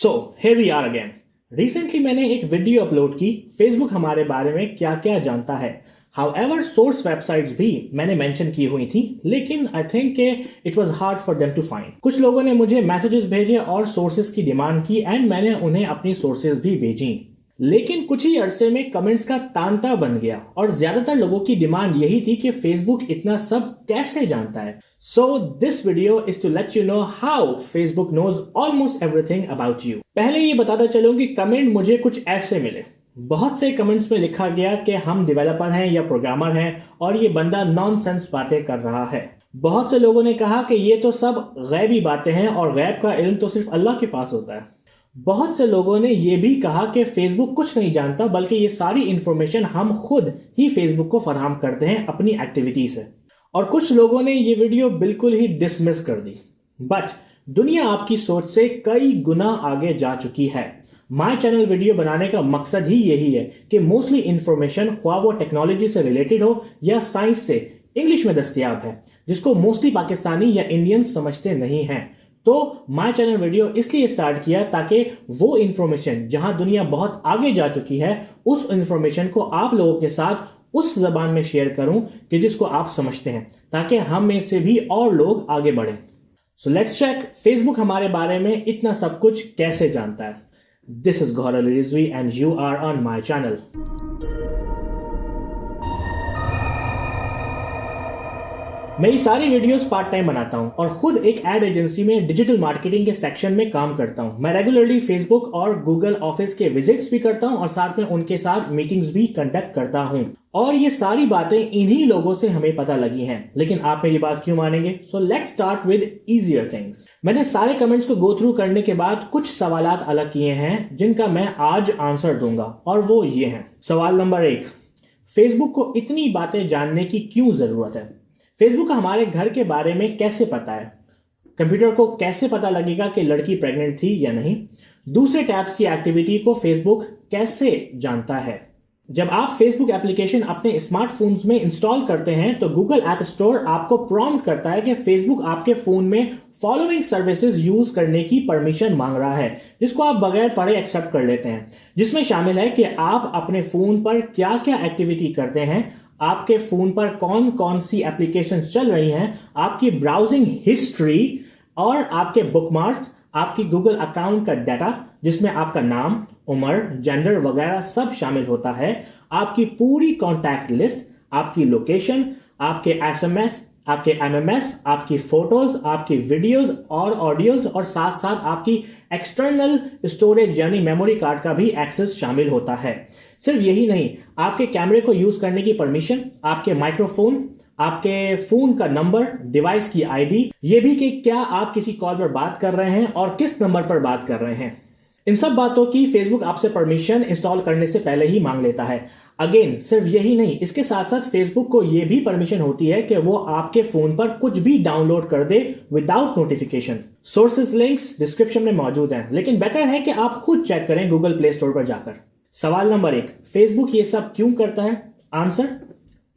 So here we are again. Recently मैंने एक video upload की फेसबुक हमारे बारे में क्या क्या जानता है. हाउएवर सोर्स वेबसाइट्स भी मैंने मेंशन की हुई थी, लेकिन I think it was hard for them to find. कुछ लोगों ने मुझे मैसेजेस भेजे और सोर्सेज की डिमांड की एंड मैंने उन्हें अपनी सोर्सेज भी भेजी. लेकिन कुछ ही अरसे में कमेंट्स का तांता बन गया और ज्यादातर लोगों की डिमांड यही थी कि फेसबुक इतना सब कैसे जानता है. So this video is to let you know how Facebook knows almost everything about you. पहले ये बताता चलूं कि कमेंट मुझे कुछ ऐसे मिले. बहुत से कमेंट्स में लिखा गया कि हम डेवलपर हैं या प्रोग्रामर हैं और ये बंदा नॉनसेंस बातें कर रहा है. बहुत से लोगों ने कहा कि ये तो सब गैबी बातें हैं और गैब का इल्म तो सिर्फ अल्लाह के पास होता है. बहुत से लोगों ने यह भी कहा कि फेसबुक कुछ नहीं जानता, बल्कि ये सारी इंफॉर्मेशन हम खुद ही फेसबुक को फराहम करते हैं अपनी एक्टिविटी से. और कुछ लोगों ने ये वीडियो बिल्कुल ही डिसमिस कर दी. बट दुनिया आपकी सोच से कई गुना आगे जा चुकी है. माय चैनल वीडियो बनाने का मकसद ही यही है कि मोस्टली इंफॉर्मेशन ख्वाह वो टेक्नोलॉजी से रिलेटेड हो या साइंस से, इंग्लिश में दस्तयाब है, जिसको मोस्टली पाकिस्तानी या इंडियंस समझते नहीं हैं. तो माय चैनल वीडियो इसलिए स्टार्ट किया ताकि वो इंफॉर्मेशन जहां दुनिया बहुत आगे जा चुकी है, उस इंफॉर्मेशन को आप लोगों के साथ उस जबान में शेयर करूं कि जिसको आप समझते हैं, ताकि हम में से भी और लोग आगे बढ़ें. सो लेट्स चेक फेसबुक हमारे बारे में इतना सब कुछ कैसे जानता है. This is Gauhar Ali Rizvi and you are on my channel. मैं ये सारी वीडियोस पार्ट टाइम बनाता हूं और खुद एक एड एजेंसी में डिजिटल मार्केटिंग के सेक्शन में काम करता हूं. मैं रेगुलरली फेसबुक और गूगल ऑफिस के विजिट्स भी करता हूं और साथ में उनके साथ मीटिंग्स भी कंडक्ट करता हूं. और ये सारी बातें इन्हीं लोगों से हमें पता लगी हैं. लेकिन आप मेरी बात क्यों मानेंगे? So let's start with easier things. मैंने सारे कमेंट्स को गो थ्रू करने के बाद कुछ सवालात अलग किए हैं जिनका मैं आज आंसर दूंगा, और वो ये हैं. सवाल नंबर 1, फेसबुक को इतनी बातें जानने की क्यों जरूरत है? फेसबुक का हमारे घर के बारे में कैसे पता है? कंप्यूटर को कैसे पता लगेगा कि लड़की प्रेग्नेंट थी या नहीं? दूसरे टैब्स की एक्टिविटी को फेसबुक कैसे जानता है? जब आप फेसबुक एप्लीकेशन अपने स्मार्टफोन्स में इंस्टॉल करते हैं तो गूगल ऐप स्टोर आपको प्रॉम्प्ट करता है कि फेसबुक आपके फोन में फॉलोइंग सर्विसेज यूज करने की परमिशन मांग रहा है, जिसको आप बगैर पढ़े एक्सेप्ट कर लेते हैं. जिसमें शामिल है कि आप अपने फोन पर क्या क्या एक्टिविटी करते हैं, आपके फोन पर कौन कौन सी एप्लीकेशंस चल रही हैं, आपकी ब्राउजिंग हिस्ट्री और आपके बुकमार्क्स, आपकी गूगल अकाउंट का डाटा जिसमें आपका नाम, उम्र, जेंडर वगैरह सब शामिल होता है, आपकी पूरी कॉन्टैक्ट लिस्ट, आपकी लोकेशन, आपके एसएमएस, आपके एमएमएस, आपकी फोटोज, आपकी वीडियोस और ऑडियोज, और साथ साथ आपकी एक्सटर्नल स्टोरेज यानी मेमोरी कार्ड का भी एक्सेस शामिल होता है. सिर्फ यही नहीं, आपके कैमरे को यूज करने की परमिशन, आपके माइक्रोफोन, आपके फोन का नंबर, डिवाइस की आईडी, ये भी कि क्या आप किसी कॉल पर बात कर रहे हैं और किस नंबर पर बात कर रहे हैं. इन सब बातों की फेसबुक आपसे परमिशन इंस्टॉल करने से पहले ही मांग लेता है. अगेन सिर्फ यही नहीं, इसके साथ साथ फेसबुक को यह भी परमिशन होती है कि वो आपके फोन पर कुछ भी डाउनलोड कर दे without notification. Sources links description में मौजूद हैं, लेकिन बेटर है कि आप खुद चेक करें गूगल प्ले स्टोर पर जाकर. सवाल नंबर 1, फेसबुक ये सब क्यों करता है? आंसर,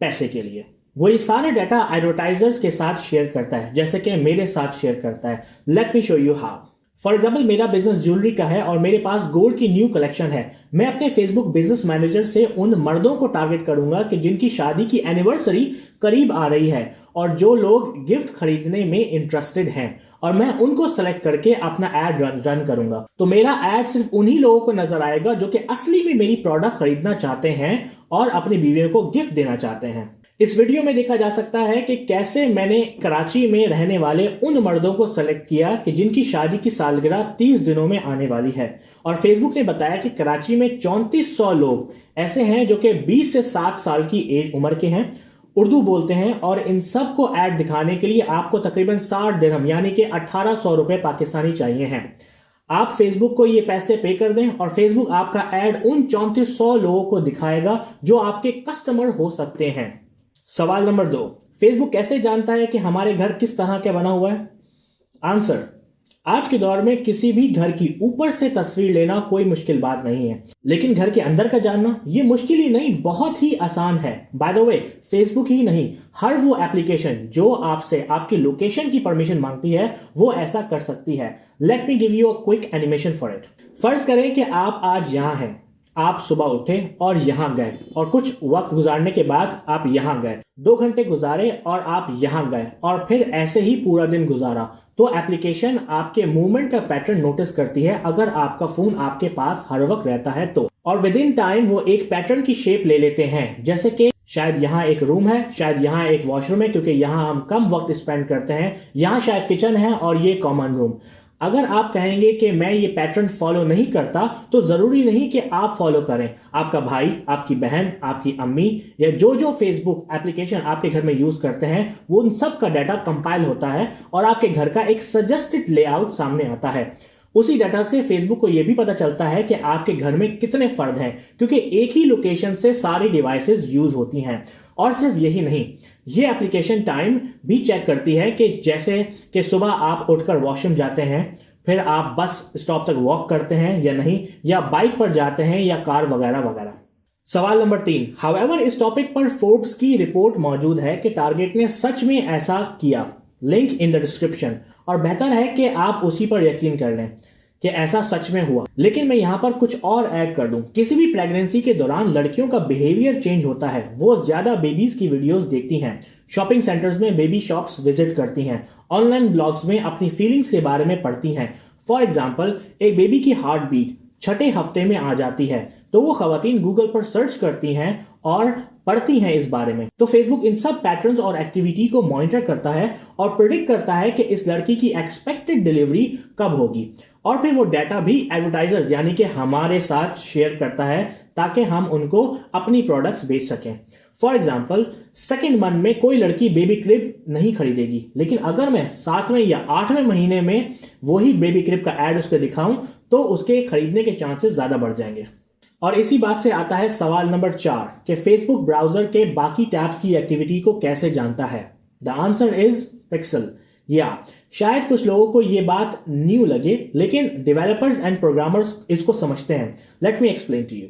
पैसे के लिए. वो ये सारे डाटा एडवर्टाइजर्स के साथ शेयर करता है, जैसे कि मेरे साथ शेयर करता है. Let me show you how. For example, मेरा बिजनेस ज्वेलरी का है और मेरे पास गोल्ड की न्यू कलेक्शन है. मैं अपने फेसबुक बिजनेस मैनेजर से उन मर्दों को टारगेट करूंगा कि जिनकी शादी की एनिवर्सरी करीब आ रही है और जो लोग गिफ्ट खरीदने में इंटरेस्टेड हैं, और मैं उनको सेलेक्ट करके अपना एड रन करूंगा. तो मेरा एड सिर्फ उन्हीं लोगों को नजर आएगा जो कि असली में मेरी प्रोडक्ट खरीदना चाहते हैं और अपनी बीवियों को गिफ्ट देना चाहते हैं. इस वीडियो में देखा जा सकता है कि कैसे मैंने कराची में रहने वाले उन मर्दों को सेलेक्ट किया कि जिनकी शादी की सालगिरह 30 दिनों में आने वाली है. और फेसबुक ने बताया कि कराची में 3400 लोग ऐसे हैं जो कि 20 से 60 साल की एज उम्र के हैं, उर्दू बोलते हैं, और इन सब को ऐड दिखाने के लिए आपको तकरीबन 60 दिरहम यानी कि 1800 रुपए पाकिस्तानी चाहिए हैं. आप फेसबुक को ये पैसे पे कर दें और फेसबुक आपका ऐड उन 3400 लोगों को दिखाएगा जो आपके कस्टमर हो सकते हैं. सवाल नंबर 2, फेसबुक कैसे जानता है कि हमारे घर किस तरह का बना हुआ है? आंसर, आज के दौर में किसी भी घर की ऊपर से तस्वीर लेना कोई मुश्किल बात नहीं है, लेकिन घर के अंदर का जानना ये मुश्किल ही नहीं, बहुत ही आसान है। बाय द वे, फेसबुक ही नहीं, हर वो एप्लीकेशन जो आपसे आपकी लोकेशन की परमिशन मांगती है वो ऐसा कर सकती है। Let me give you a quick animation for it. फर्ज करें कि आप आज यहाँ हैं, आप सुबह उठे और यहां गए और कुछ वक्त गुजारने के बाद आप यहां गए, 2 घंटे गुजारे और आप यहां गए और फिर ऐसे ही पूरा दिन गुजारा, तो एप्लीकेशन आपके मूवमेंट का पैटर्न नोटिस करती है अगर आपका फोन आपके पास हर वक्त रहता है तो। और विद इन टाइम वो एक पैटर्न की शेप ले लेते हैं, जैसे कि शायद यहाँ एक रूम है, शायद यहाँ एक वॉशरूम है क्योंकि यहाँ हम कम वक्त स्पेंड करते हैं, यहाँ शायद किचन है और ये कॉमन रूम। अगर आप कहेंगे कि मैं ये पैटर्न फॉलो नहीं करता तो जरूरी नहीं कि आप फॉलो करें। आपका भाई, आपकी बहन, आपकी अम्मी या जो जो फेसबुक एप्लीकेशन आपके घर में यूज करते हैं वो उन सब का डाटा कंपाइल होता है और आपके घर का एक सजेस्टेड लेआउट सामने आता है। उसी डाटा से फेसबुक को यह भी पता चलता है कि आपके घर में कितने फर्द हैं, क्योंकि एक ही लोकेशन से सारी डिवाइसेस यूज होती हैं। और सिर्फ यही नहीं, ये एप्लीकेशन टाइम भी चेक करती है कि जैसे कि सुबह आप उठकर वॉशरूम जाते हैं, फिर आप बस स्टॉप तक वॉक करते हैं या नहीं, या बाइक पर जाते हैं या कार वगैरह वगैरह। सवाल नंबर 3, हाउएवर इस टॉपिक पर फोर्ब्स की रिपोर्ट मौजूद है कि टारगेट ने सच में ऐसा किया। Link in the description. और बेहतर है कि आप उसी पर यकीन कर लें कि ऐसा सच में हुआ। लेकिन मैं यहां पर कुछ और ऐड कर दूं। किसी भी प्रेगनेंसी के दौरान लड़कियों का बिहेवियर चेंज होता है। वो ज्यादा बेबीज की वीडियोस देखती हैं, शॉपिंग सेंटर्स में बेबी शॉप्स विजिट करती हैं, ऑनलाइन ब्लॉग्स में अपनी फीलिंग्स के बारे में पढ़ती हैं। फॉर एग्जाम्पल, एक बेबी की हार्ट बीट 6ठे हफ्ते में आ जाती है तो वो खवातीन गूगल पर सर्च करती हैं और पढ़ती हैं इस बारे में। तो फेसबुक इन सब पैटर्न्स और एक्टिविटी को मॉनिटर करता है और प्रिडिक्ट करता है कि इस लड़की की एक्सपेक्टेड डिलीवरी कब होगी, और फिर वो डाटा भी एडवर्टाइजर्स यानी कि हमारे साथ शेयर करता है ताकि हम उनको अपनी प्रोडक्ट्स बेच सकें। फॉर एग्जाम्पल, सेकेंड मंथ में कोई लड़की बेबी क्रिब नहीं खरीदेगी, लेकिन अगर मैं 7वें या 8वें महीने में वही बेबी क्रिब का एड उसको दिखाऊं तो उसके खरीदने के चांसेस ज्यादा बढ़ जाएंगे। और इसी बात से आता है सवाल नंबर 4 कि फेसबुक ब्राउजर के बाकी टैब्स की एक्टिविटी को कैसे जानता है। The answer is pixel. या शायद कुछ लोगों को यह बात न्यू लगे, लेकिन डेवलपर्स एंड प्रोग्रामर्स इसको समझते हैं। Let me explain to you.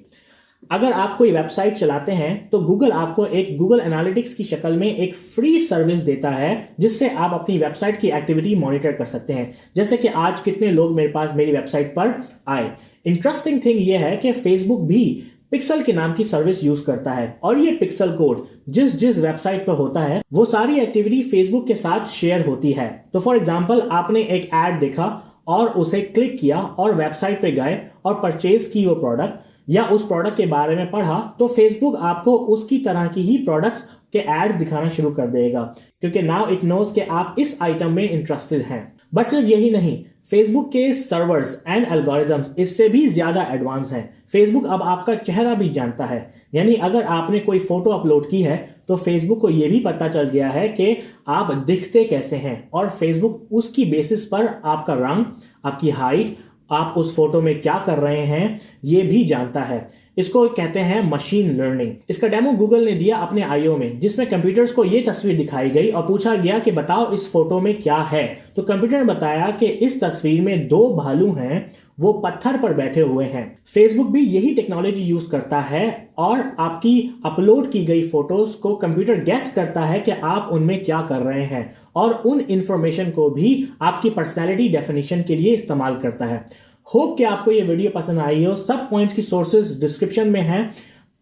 अगर आप कोई वेबसाइट चलाते हैं तो गूगल आपको एक गूगल एनालिटिक्स की शक्ल में एक फ्री सर्विस देता है जिससे आप अपनी वेबसाइट की एक्टिविटी मॉनिटर कर सकते हैं, जैसे कि आज कितने लोग मेरे पास मेरी वेबसाइट पर आए। इंटरेस्टिंग थिंग यह है कि फेसबुक भी पिक्सल के नाम की सर्विस यूज करता है और ये पिक्सल कोड जिस जिस वेबसाइट पर होता है वो सारी एक्टिविटी फेसबुक के साथ शेयर होती है। तो फॉर एग्जाम्पल, आपने एक एड देखा और उसे क्लिक किया और वेबसाइट पे गए और परचेज की वो प्रोडक्ट या उस प्रोडक्ट के बारे में पढ़ा, तो फेसबुक आपको उसकी तरह की ही प्रोडक्ट्स के एड्स दिखाना शुरू कर देगा, क्योंकि नाउ इट नोज कि आप इस आइटम में इंटरेस्टेड हैं। बस सिर्फ यही नहीं, फेसबुक के सर्वर्स एंड एल्गोरिदम्स इससे भी ज्यादा एडवांस हैं। फेसबुक अब आपका चेहरा भी जानता है, यानी अगर आपने कोई फोटो अपलोड की है तो फेसबुक को यह भी पता चल गया है कि आप दिखते कैसे हैं, और फेसबुक उसकी बेसिस पर आपका रंग, आपकी हाइट, आप उस फोटो में क्या कर रहे हैं ये भी जानता है। इसको कहते हैं मशीन लर्निंग। इसका डेमो गूगल ने दिया अपने आईओ में, जिसमें कंप्यूटर्स को ये तस्वीर दिखाई गई और पूछा गया कि बताओ इस फोटो में क्या है। तो कंप्यूटर ने बताया कि इस तस्वीर में 2 भालू हैं, वो पत्थर पर बैठे हुए हैं। फेसबुक भी यही टेक्नोलॉजी यूज करता है और आपकी अपलोड की गई फोटोज को कंप्यूटर गेस करता है कि आप उनमें क्या कर रहे हैं और उन इंफॉर्मेशन को भी आपकी पर्सनैलिटी डेफिनेशन के लिए इस्तेमाल करता है। होप कि आपको ये वीडियो पसंद आई हो। सब पॉइंट्स की सोर्सेज डिस्क्रिप्शन में हैं,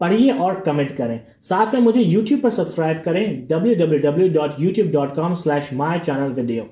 पढ़िए और कमेंट करें। साथ में मुझे YouTube पर सब्सक्राइब करें www.youtube.com/mychannelvideo।